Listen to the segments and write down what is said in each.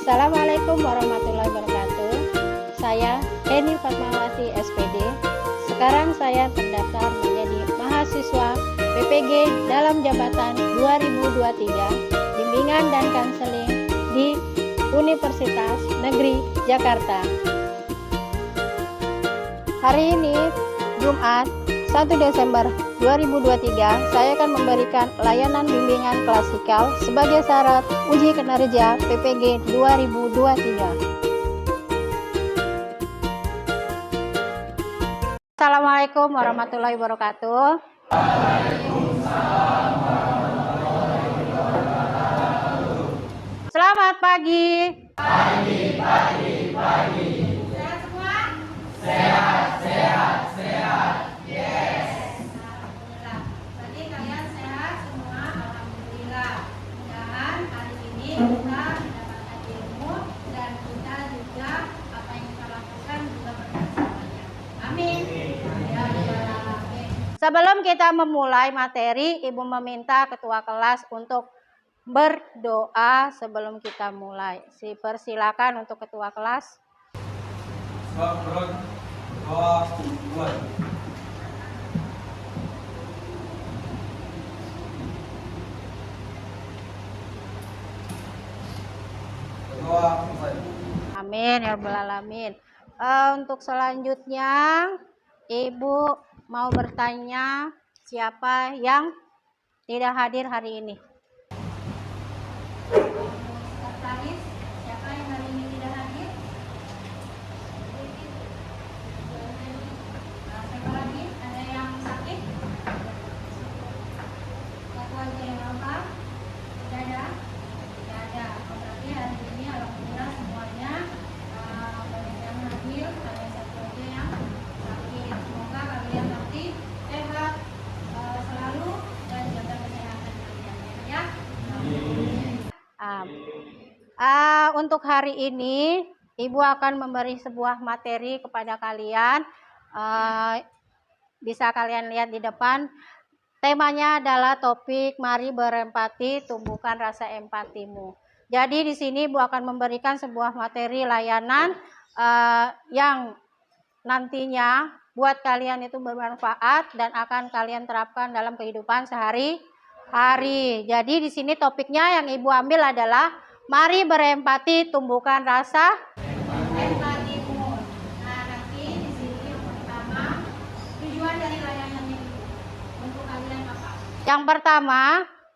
Assalamualaikum warahmatullahi wabarakatuh. Saya Eni Fatmawati SPD. Sekarang saya terdaftar menjadi mahasiswa PPG dalam jabatan 2023 Bimbingan dan Konseling di Universitas Negeri Jakarta. Hari ini Jumat 1 Desember 2023 saya akan memberikan layanan bimbingan klasikal sebagai syarat uji kinerja PPG 2023. Assalamualaikum warahmatullahi wabarakatuh. Selamat pagi. Pagi. Sehat semua? Sehat. Yes. Alhamdulillah. Tadi kalian sehat semua, alhamdulillah. Dan hari ini kita mendapatkan ilmu dan kita juga apa yang kita lakukan juga bermanfaat. Amin. Ya, sebelum kita memulai materi, Ibu meminta ketua kelas untuk berdoa sebelum kita mulai. Persilakan untuk ketua kelas. Doa. Amin ya rabbal alamin. Untuk selanjutnya Ibu mau bertanya siapa yang tidak hadir hari ini. Sekretaris, siapa yang hari ini tidak hadir? Siapa lagi? Ada yang sakit? Ketua apa? Tidak ada? Tidak ada. Berarti hari ini alhamdulillah semuanya banyak yang hadir, ada satu aja yang sakit. Semoga kalian nanti sehat selalu dan jaga kesehatan kalian ya. Untuk hari ini Ibu akan memberi sebuah materi kepada kalian. Bisa kalian lihat di depan. Temanya adalah topik mari berempati, tumbuhkan rasa empatimu. Jadi di sini Ibu akan memberikan sebuah materi layanan yang nantinya buat kalian itu bermanfaat dan akan kalian terapkan dalam kehidupan sehari-hari. Jadi di sini topiknya yang Ibu ambil adalah mari berempati, tumbuhkan rasa empatimu. Nah, nanti di sini yang pertama tujuan dari layanan ini untuk kalian apa? Yang pertama,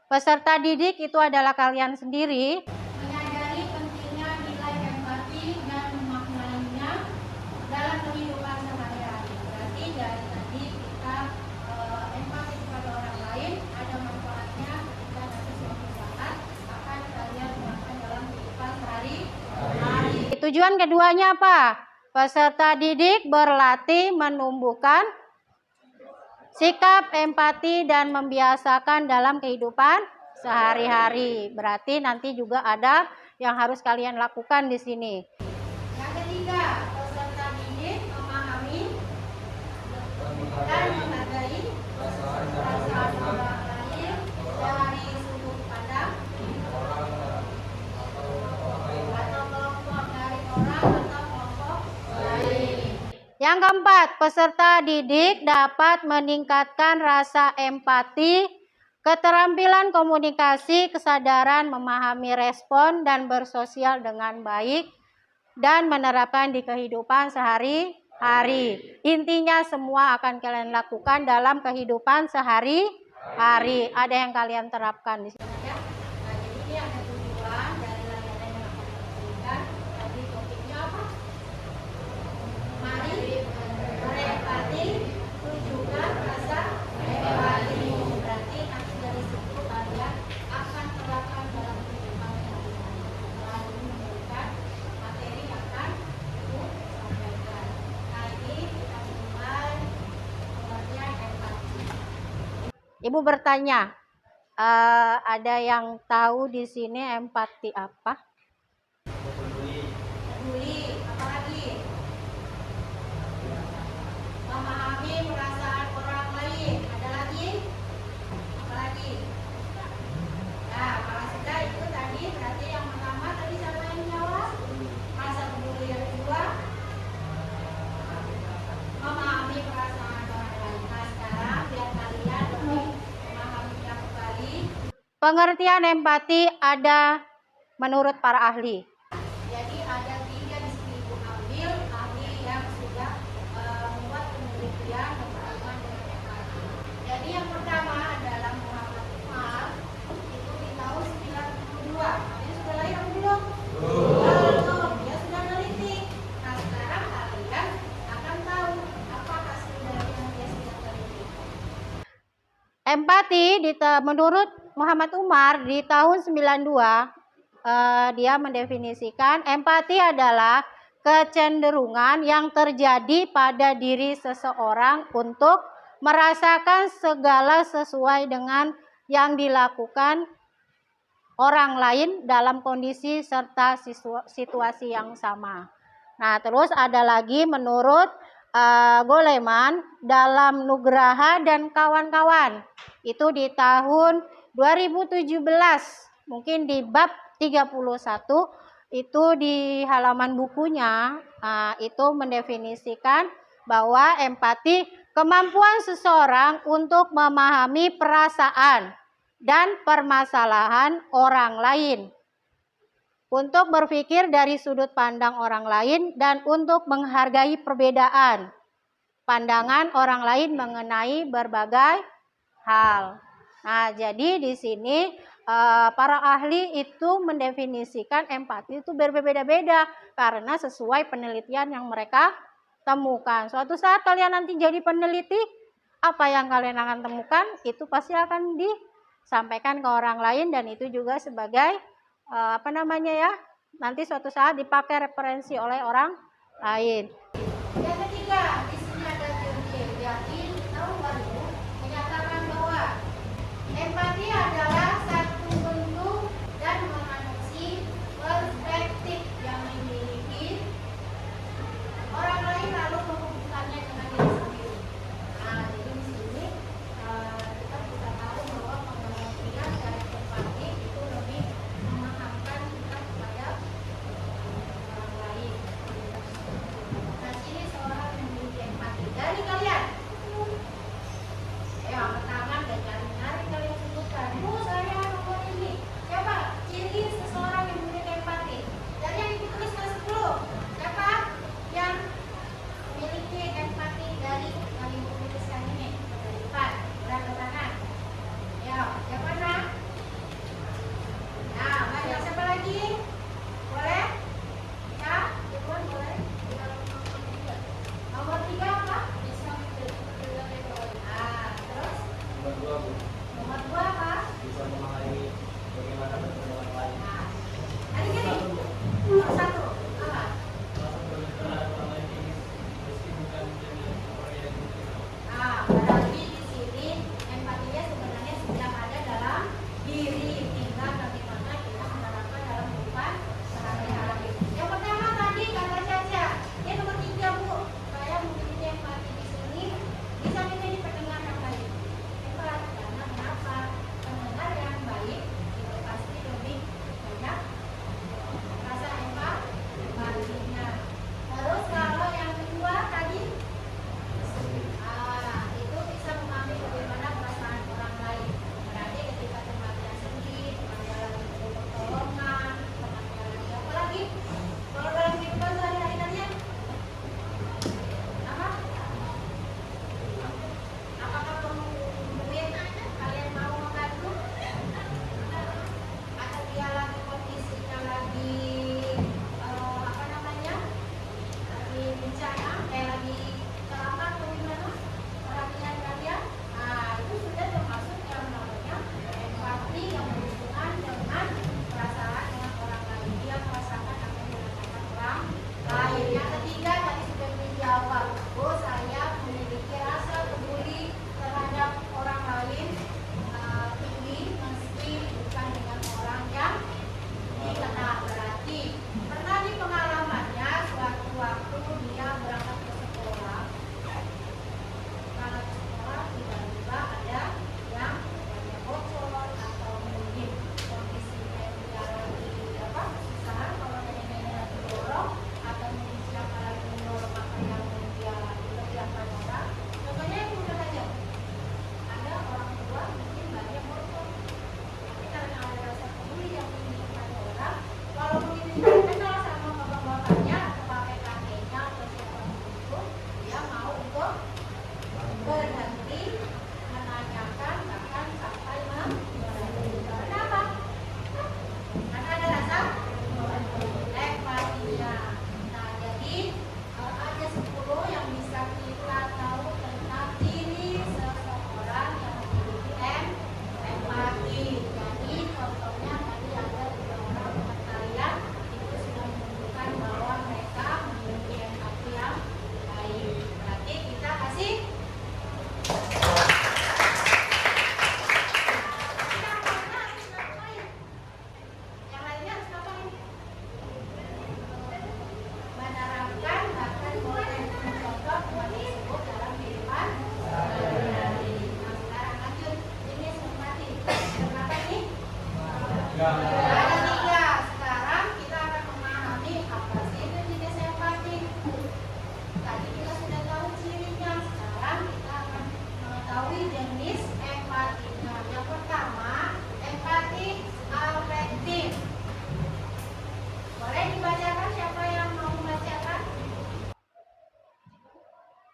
peserta didik itu adalah kalian sendiri. Menyadari pentingnya nilai empati dan memaknainya dalam kehidupan sehari-hari. Berarti dari tadi kita empati kepada orang lain ada manfaatnya dan ada suatu saat akan kalian terapkan dalam kehidupan sehari-hari. Tujuan keduanya apa? Peserta didik berlatih menumbuhkan sikap empati dan membiasakan dalam kehidupan sehari-hari. Berarti nanti juga ada yang harus kalian lakukan di sini. Yang ketiga, peserta didik memahami dan menghargai perasaan orang lain dari sudut pandang atau kelompok dari orang atau kelompok lain. Yang keempat, peserta didik dapat meningkatkan rasa empati, keterampilan komunikasi, kesadaran memahami respon dan bersosial dengan baik dan menerapkan di kehidupan sehari-hari. Intinya semua akan kalian lakukan dalam kehidupan sehari-hari. Ada yang kalian terapkan di sini ya. Nah, jadi ini ada tujuan dari layanan yang akan diberikan. Tadi topiknya apa? Mari berempati, tunjukkan rasa empati. Berarti nanti dari situ kalian akan terapkan dalam kehidupan sehari-hari. Lalu memberikan materi yang akan Ibu sampaikan. Nah, ini kita mulai pengertian empati. Ibu bertanya, ada yang tahu di sini empati apa? Peduli. Apa lagi? Memahami perasaan orang lain. Ada lagi? Apa lagi? Nah, kalau sudah itu tadi berarti yang pertama tadi siapa yang jawab? pengertian empati ada menurut para ahli. Jadi ada 3 di sini Ibu ambil ahli yang sudah membuat penelitian berhubungan dengan empati. Jadi yang pertama adalah Muhammad Umar, itu di tahun 92. Ini sudah lahir belum? Belum. Dia sudah meneliti. Nah sekarang kalian akan tahu apa hasil dari yang dia sudah teliti. Empati menurut Muhammad Umar di tahun 92, dia mendefinisikan empati adalah kecenderungan yang terjadi pada diri seseorang untuk merasakan segala sesuai dengan yang dilakukan orang lain dalam kondisi serta situasi yang sama. Nah, terus ada lagi menurut Goleman dalam Nugraha dan kawan-kawan. Itu di tahun 2017, mungkin di bab 31, itu di halaman bukunya, itu mendefinisikan bahwa empati kemampuan seseorang untuk memahami perasaan dan permasalahan orang lain, untuk berpikir dari sudut pandang orang lain, dan untuk menghargai perbedaan pandangan orang lain mengenai berbagai hal. Nah, jadi di sini para ahli itu mendefinisikan empati itu berbeda-beda karena sesuai penelitian yang mereka temukan. Suatu saat kalian nanti jadi peneliti, apa yang kalian akan temukan itu pasti akan disampaikan ke orang lain, dan itu juga sebagai nanti suatu saat dipakai referensi oleh orang lain. Yang ketiga, di sini ada jadi tahun 2000 menyatakan bahwa empati adalah satu bentuk dan mengadopsi perspektif yang dimiliki orang lain lalu menghubungkannya dengan diri sendiri. Nah, jadi di sini kita bisa tahu bahwa pengertian dari empati itu lebih memahamkan kita kepada orang lain. Nah, sini seorang yang memiliki empati dari kalian. Ayo angkat tangan dan nyari kalian sebutkan. Bu, saya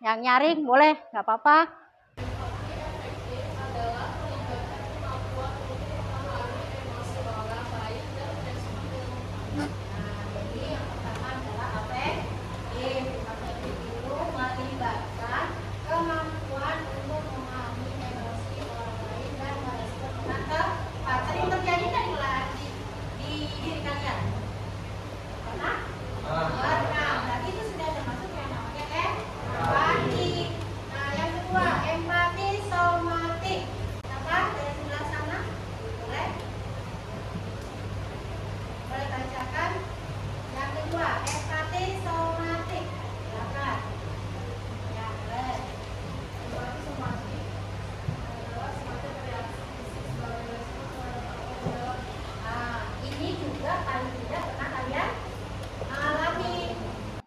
Yang nyaring boleh, nggak apa-apa.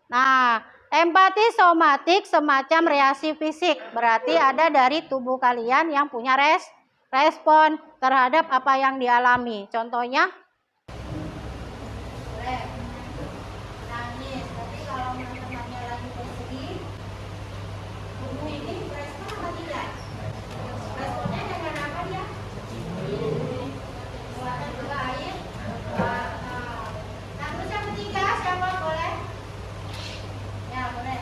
Nah, empati somatik semacam reaksi fisik, berarti ada dari tubuh kalian yang punya respon terhadap apa yang dialami. Contohnya, nangis. Tapi kalau teman-temannya lagi bersedih, tubuh ini respon apa tidak? Responnya dengan apa dia? Keluarkan juga air. Nah, terus yang ketiga siapa boleh? Ya, boleh.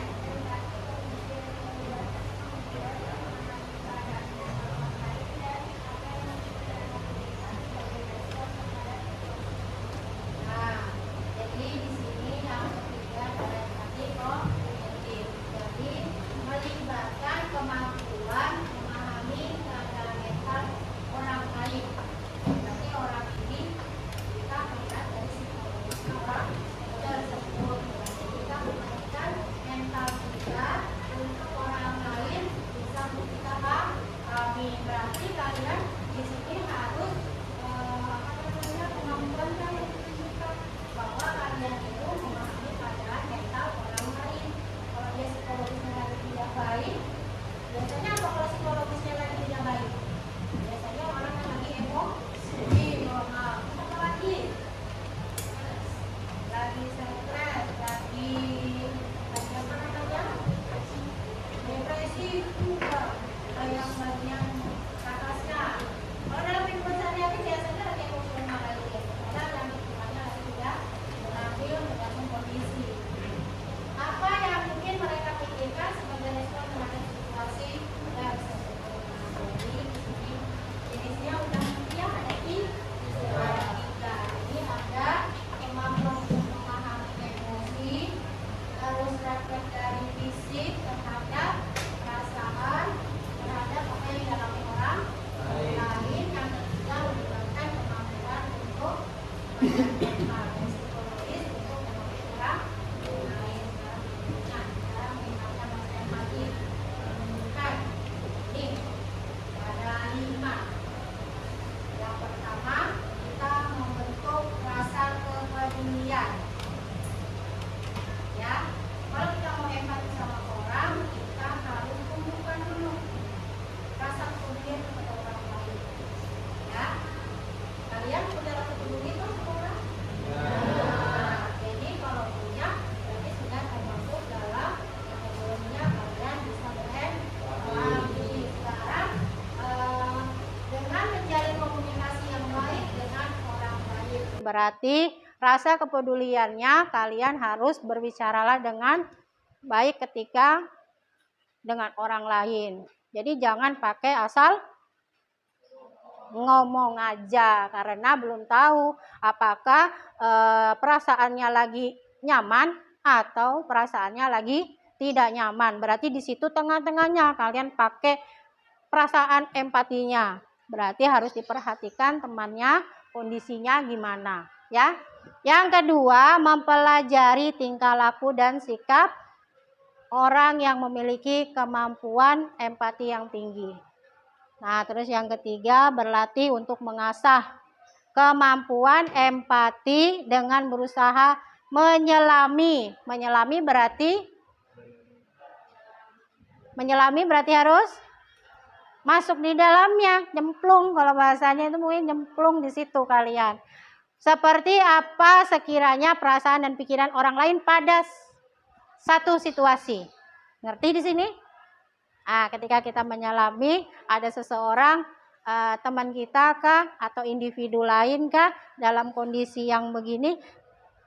Nah, jadi di sini yang ketiga adalah empati kognitif. Jadi melibatkan kemampuan memahami keadaan mental orang lain. Berarti orang ini kita melihat dari psikologis orang tersebut. Berarti kita memainkan mental kita untuk orang lain bisa kita pahami. Berarti kalian di sini harus kemampuan kalian tunjukkan bahwa kalian itu memahami keadaan mental orang lain. Kalau dia psikologisnya lagi tidak baik, biasanya apa kalau psikologisnya lagi tidak baik? Biasanya orang yang lagi emosi, normal. Apa lagi? Lagi stres, lagi apa namanya? Depresi juga. Yang bagian atasnya. Kalau dalam kehidupan sehari-hari biasanya lagi emosional lagi. Karena yang hitungannya lagi tidak mengambil tergantung kondisi. Apa yang mungkin mereka pikirkan sebagai respon terhadap situasi dan sebagainya. Jadi di sini jenisnya udah ya ada tiga. Ini ada kemampuan untuk memahami emosi, terus refleks dari fisik terhadap perasaan terhadap apa yang dialami orang lain. Yang ketiga melibatkan kemampuan untuk mental dan psikologis untuk mengerti orang lain. Nah, sekarang mengingatkan masa empati menunjukkan ini ada 5. Yang pertama, kita membentuk rasa kepedulian. Ya, kalau kita mau empati sama orang, kita harus tumbuhkan dulu rasa kepedulian kepada orang lain. Ya, kalian punya rasa peduli itu sama orang? Nah, jadi kalau punya, berarti sudah termasuk dalam kategorinya kalian bisa berempati. Sekarang dengan menjalin komunikasi yang baik dengan orang lain. Berarti rasa kepeduliannya kalian harus berbicaralah dengan baik ketika dengan orang lain. Jadi jangan pakai asal ngomong aja karena belum tahu apakah perasaannya lagi nyaman atau perasaannya lagi tidak nyaman. Berarti di situ tengah-tengahnya kalian pakai perasaan empatinya. Berarti harus diperhatikan temannya kondisinya gimana, ya. Yang kedua, mempelajari tingkah laku dan sikap orang yang memiliki kemampuan empati yang tinggi. Nah, terus yang ketiga, berlatih untuk mengasah kemampuan empati dengan berusaha menyelami. Menyelami berarti harus masuk di dalamnya, nyemplung. Kalau bahasanya itu mungkin nyemplung di situ kalian. Seperti apa sekiranya perasaan dan pikiran orang lain pada satu situasi. Ngerti di sini? Ketika kita menyelami ada seseorang, teman kita kah atau individu lain kah dalam kondisi yang begini,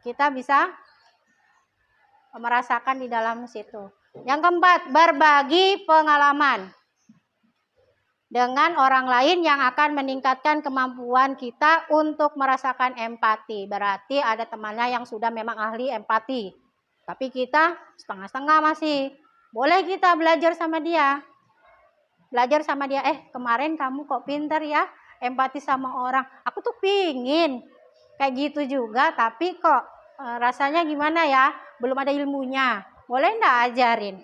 kita bisa merasakan di dalam situ. Yang keempat, berbagi pengalaman dengan orang lain yang akan meningkatkan kemampuan kita untuk merasakan empati. Berarti ada temannya yang sudah memang ahli empati, tapi kita setengah-setengah masih. Boleh kita belajar sama dia. Kemarin kamu kok pinter ya empati sama orang. Aku tuh pingin kayak gitu juga, tapi kok rasanya gimana ya, belum ada ilmunya. Boleh enggak ajarin?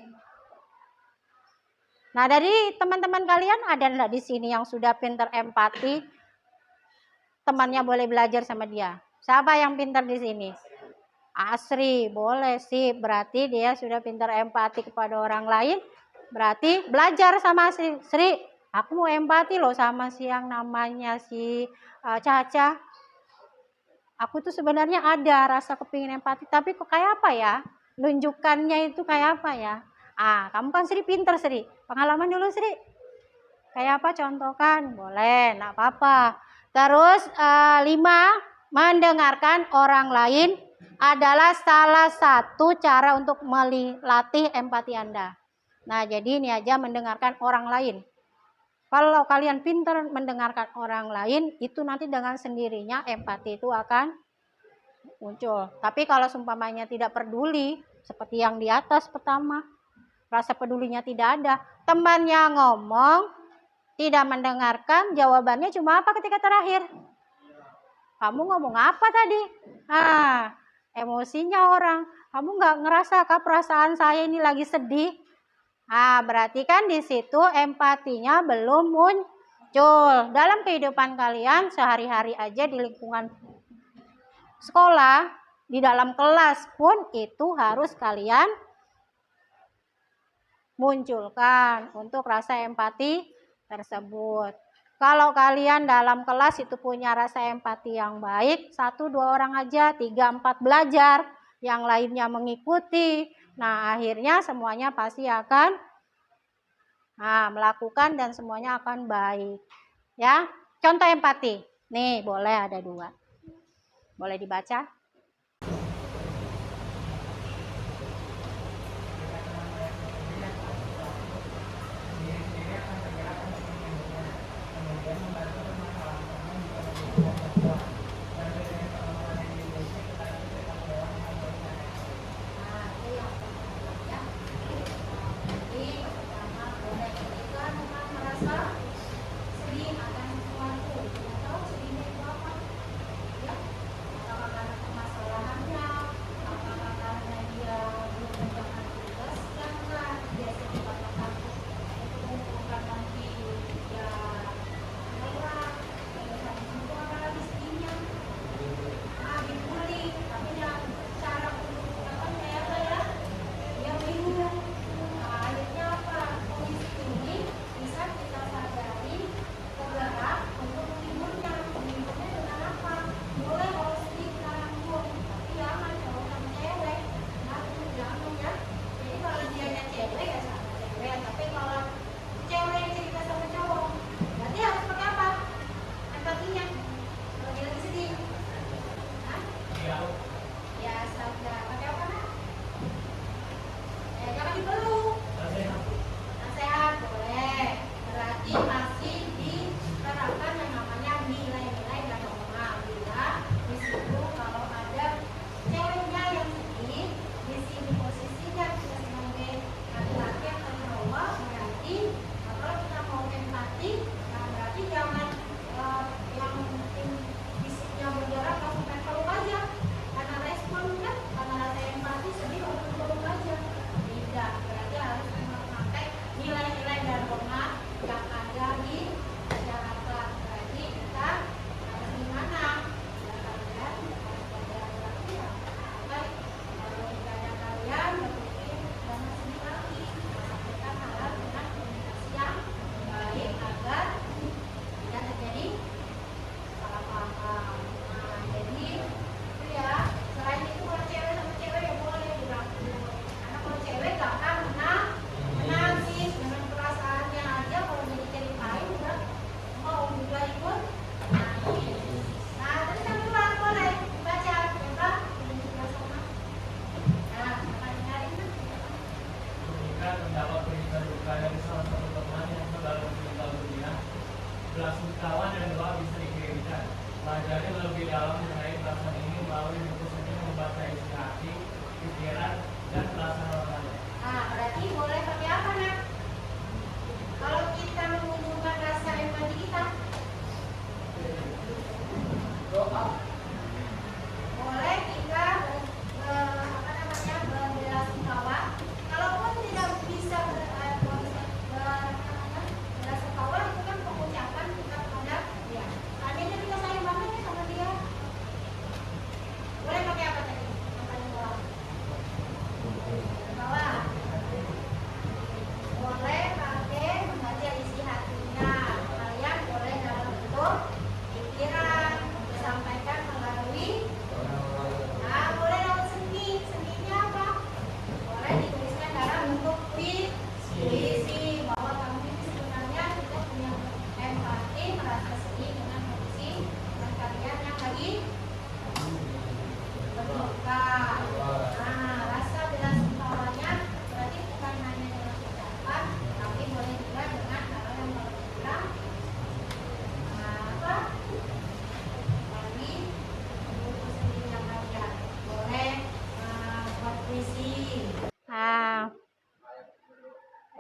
Nah, dari teman-teman kalian ada enggak di sini yang sudah pinter empati? Temannya boleh belajar sama dia. Siapa yang pinter di sini? Asri, boleh sih. Berarti dia sudah pinter empati kepada orang lain. Berarti belajar sama Sri. Sri, aku mau empati loh sama si yang namanya si Caca. Aku tuh sebenarnya ada rasa kepingin empati, tapi kok kayak apa ya? Nunjukannya itu kayak apa ya? Kamu kan Sri pinter Sri. Pengalaman dulu Sri. Kayak apa contohkan? Boleh, enggak apa-apa. Terus 5, mendengarkan orang lain adalah salah satu cara untuk melatih empati Anda. Nah, jadi ini aja mendengarkan orang lain. Kalau kalian pintar mendengarkan orang lain, itu nanti dengan sendirinya empati itu akan muncul. Tapi kalau seumpamanya tidak peduli, seperti yang di atas pertama, rasa pedulinya tidak ada, temannya ngomong, tidak mendengarkan, jawabannya cuma apa ketika terakhir? Kamu ngomong apa tadi? Emosinya orang. Kamu nggak ngerasa kah perasaan saya ini lagi sedih? Berarti kan di situ empatinya belum muncul. Dalam kehidupan kalian sehari-hari aja di lingkungan sekolah, di dalam kelas pun itu harus kalian munculkan untuk rasa empati tersebut. Kalau kalian dalam kelas itu punya rasa empati yang baik, 1-2 orang aja, 3-4 belajar, yang lainnya mengikuti. Nah, akhirnya semuanya pasti akan melakukan dan semuanya akan baik. Ya, contoh empati. Nih, boleh ada 2. Boleh dibaca?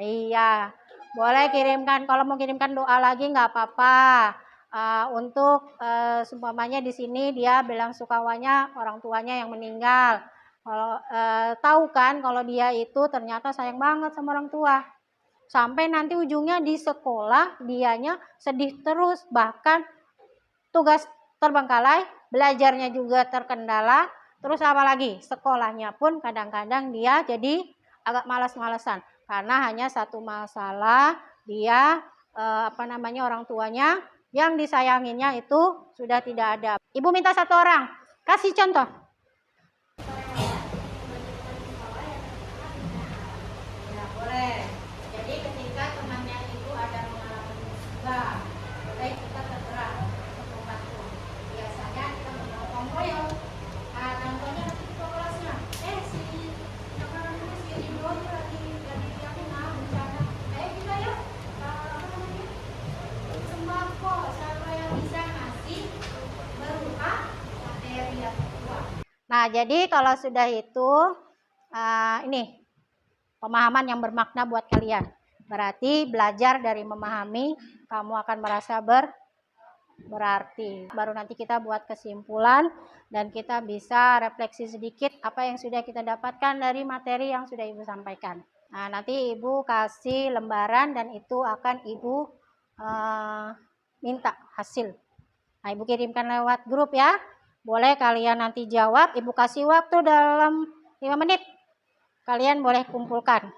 Iya, boleh kirimkan. Kalau mau kirimkan doa lagi nggak apa-apa. Untuk seumpamanya di sini dia bilang sukawanya orang tuanya yang meninggal. Kalau tahu kan kalau dia itu ternyata sayang banget sama orang tua. Sampai nanti ujungnya di sekolah dianya sedih terus, bahkan tugas terbengkalai, belajarnya juga terkendala, terus apa lagi? Sekolahnya pun kadang-kadang dia jadi agak malas-malesan karena hanya satu masalah dia orang tuanya yang disayanginya itu sudah tidak ada. Ibu minta satu orang, kasih contoh. Ya, boleh. Jadi ketika temannya itu ada mengalami musibah, boleh kita tergerak untuk membantu. Biasanya kita menolong royong. Contohnya nanti di kelasnya, si Indo lagi bencana. Ayo kita ya, sembako siapa yang bisa ngasih berupa materi atau uang. Nah, jadi kalau sudah itu ini pemahaman yang bermakna buat kalian. Berarti belajar dari memahami, kamu akan merasa berarti. Baru nanti kita buat kesimpulan dan kita bisa refleksi sedikit apa yang sudah kita dapatkan dari materi yang sudah Ibu sampaikan. Nah, nanti Ibu kasih lembaran dan itu akan Ibu minta hasil. Nah, Ibu kirimkan lewat grup ya. Boleh kalian nanti jawab, Ibu kasih waktu dalam 5 menit. Kalian boleh kumpulkan.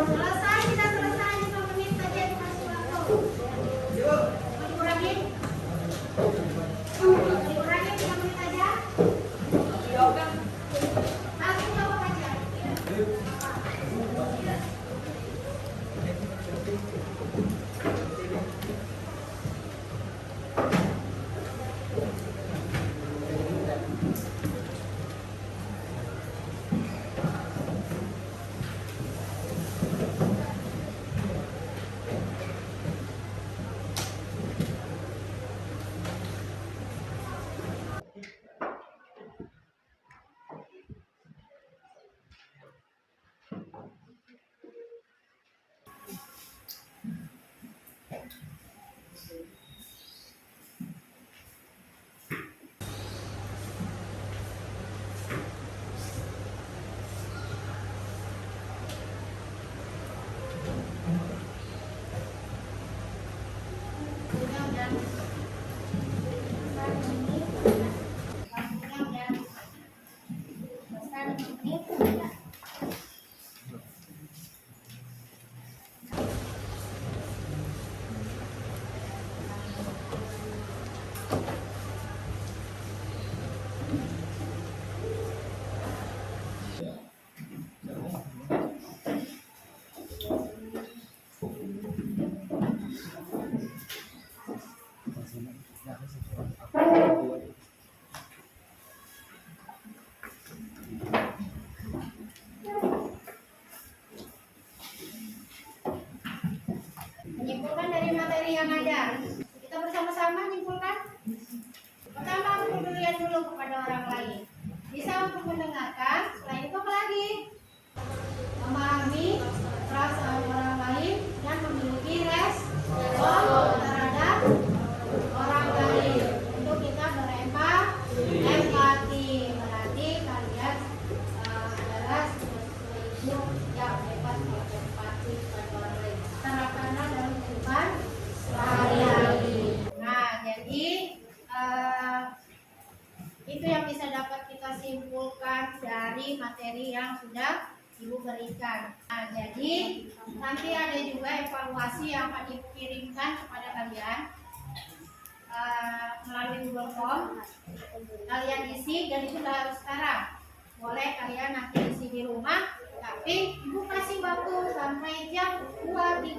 Selesai, kita selesai 5 menit saja dikasih waktu. Dikurangi 3 menit aja. Langsung jawab aja. Menyimpulkan dari materi yang ada. Kita bersama-sama menyimpulkan. Pertama, kepedulian dulu kepada orang lain. Bisa untuk mendengarkan, selain itu apa lagi? Memahami perasaan orang lain dan memiliki respon terhadap orang lain. Untuk kita berempati. Berarti kalian adalah ibu yang hebat berempati kepada orang lain. Terapkanlah dalam kehidupan sehari-hari. Nah, jadi itu yang bisa dapat kita simpulkan dari materi yang sudah Ibu berikan. Nah, jadi nanti ada juga evaluasi yang akan dikirimkan kepada kalian melalui Google Form. Kalian isi dan itu harus sekarang. Boleh kalian nanti isi di rumah, tapi Ibu kasih waktu sampai jam 23.00.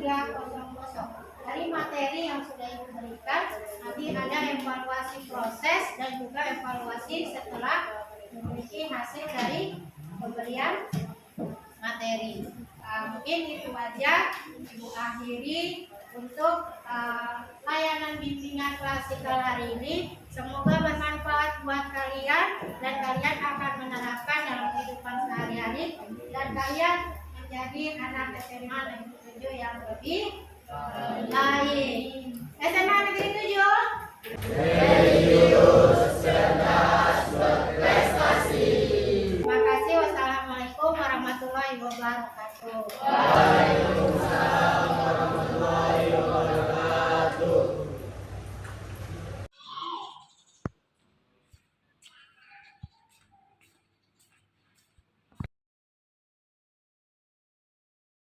Dari materi yang sudah Ibu berikan, nanti ada evaluasi proses dan juga evaluasi setelah memiliki hasil dari pemberian materi. Mungkin itu aja Ibu akhiri untuk layanan bimbingan klasikal hari ini. Semoga bermanfaat buat kalian dan kalian akan menerapkan dalam kehidupan sehari-hari dan kalian menjadi anak SMA Negeri 7 yang lebih baik.